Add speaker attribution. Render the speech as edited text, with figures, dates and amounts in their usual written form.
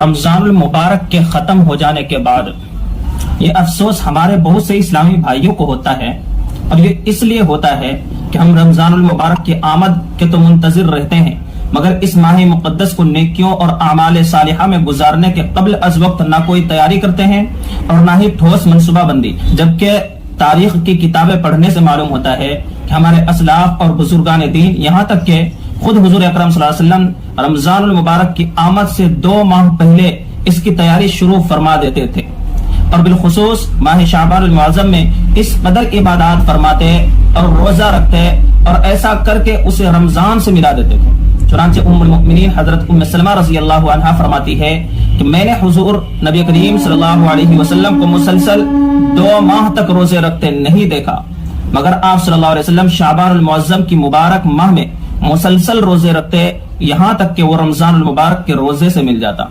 Speaker 1: रमजानुल मुबारक के ख़त्म हो जाने के बाद ये अफसोस हमारे बहुत से इस्लामी भाइयों को होता है, और ये इसलिए होता है कि हम रमजानुल मुबारक की आमद के तो मुंतजिर रहते हैं, मगर इस माह मुक़द्दस को नेकियों और आमाल सालिहा में गुजारने के कब्ल अज वक्त ना कोई तैयारी करते हैं और ना ही ठोस मनसूबाबंदी। जबकि तारीख की किताबें पढ़ने से मालूम होता है कि हमारे असलाफ और बुजुर्गान दीन, यहाँ तक के खुद हुजूर अकरम सल्लल्लाहु अलैहि वसल्लम रमजानुल मुबारक की आमद से 2 माह पहले इसकी तैयारी शुरू फरमा देते थे, और बिलखुसूस माह शाबानुल मुअज़्ज़म में इस कदर इबादत फरमाते और रोजा रखते और ऐसा करके उसे रमजान से मिला देते थे। चुनांचे उम्मुल मुमिनीन हजरत उम्मे सलमा रज़ी अल्लाहु अन्हा फरमाती है कि मैंने हुजूर नबी करीम सल्लल्लाहु अलैहि वसल्लम को मुसलसल 2 माह तक रोजे रखते नहीं देखा, मगर आप सल्लल्लाहु अलैहि वसल्लम शाबानुल मुअज़्ज़म की मुबारक माह में मुसलसल रोजे रखते, यहाँ तक कि वो रमजानुल मुबारक के रोजे से मिल जाता।